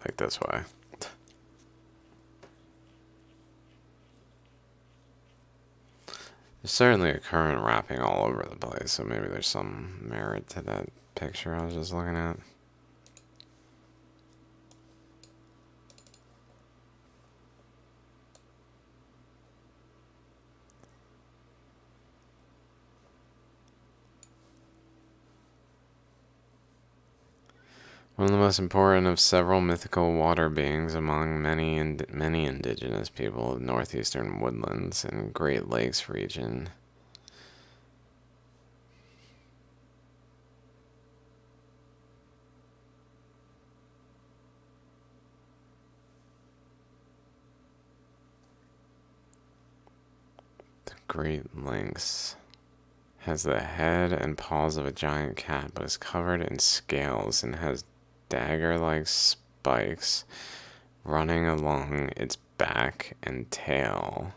Like this way. There's certainly a current wrapping all over the place, so maybe there's some merit to that picture I was just looking at. One of the most important of several mythical water beings among many indigenous people of northeastern woodlands and Great Lakes region. The Great Lynx has the head and paws of a giant cat, but is covered in scales and has dagger-like spikes running along its back and tail.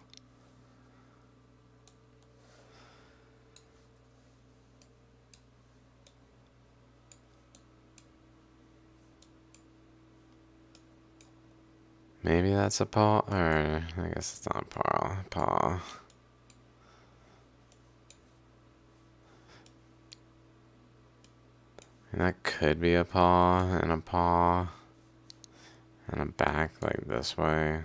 Maybe that's a paw, or I guess it's not a paw. Paw. And that could be a paw and a back like this way.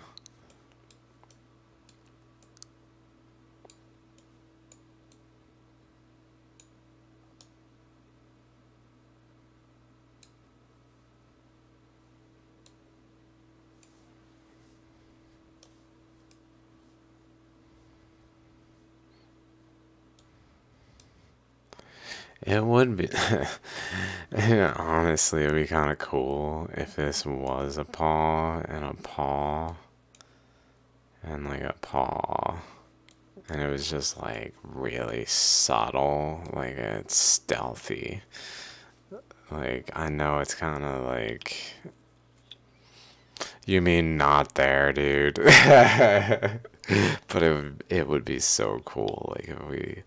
It would be, yeah, honestly, it would be kind of cool if this was a paw and a paw and like a paw. And it was just like really subtle, like it's stealthy. Like, I know it's kind of like, you mean not there, dude. But it would be so cool, like if we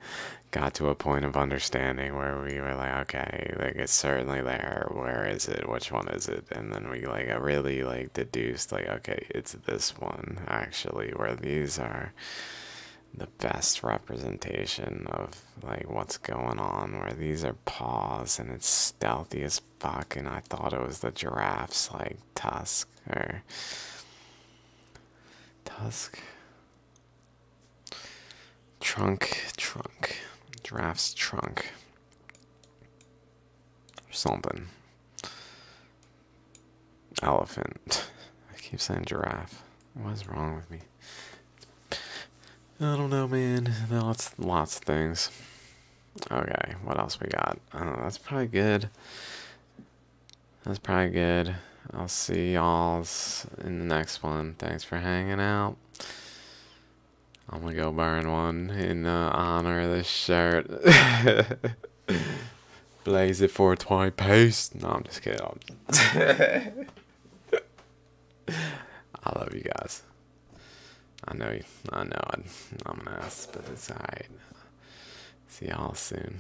got to a point of understanding where we were like, okay, like it's certainly there. Where is it? Which one is it? And then we like really like deduced like, okay, it's this one actually, where these are the best representation of like what's going on, where these are paws and it's stealthy as fuck. And I thought it was the giraffe's like tusk or trunk, giraffe's trunk or something. Elephant. I keep saying giraffe. What's wrong with me? I don't know, man. Lots of things. Okay, what else we got? That's probably good. That's probably good. I'll see y'all in the next one. Thanks for hanging out. I'm gonna go burn one in honor of this shirt. Blaze it 420 paste. No, I'm just kidding. I love you guys. I know I'm an ass, but it's alright. See y'all soon.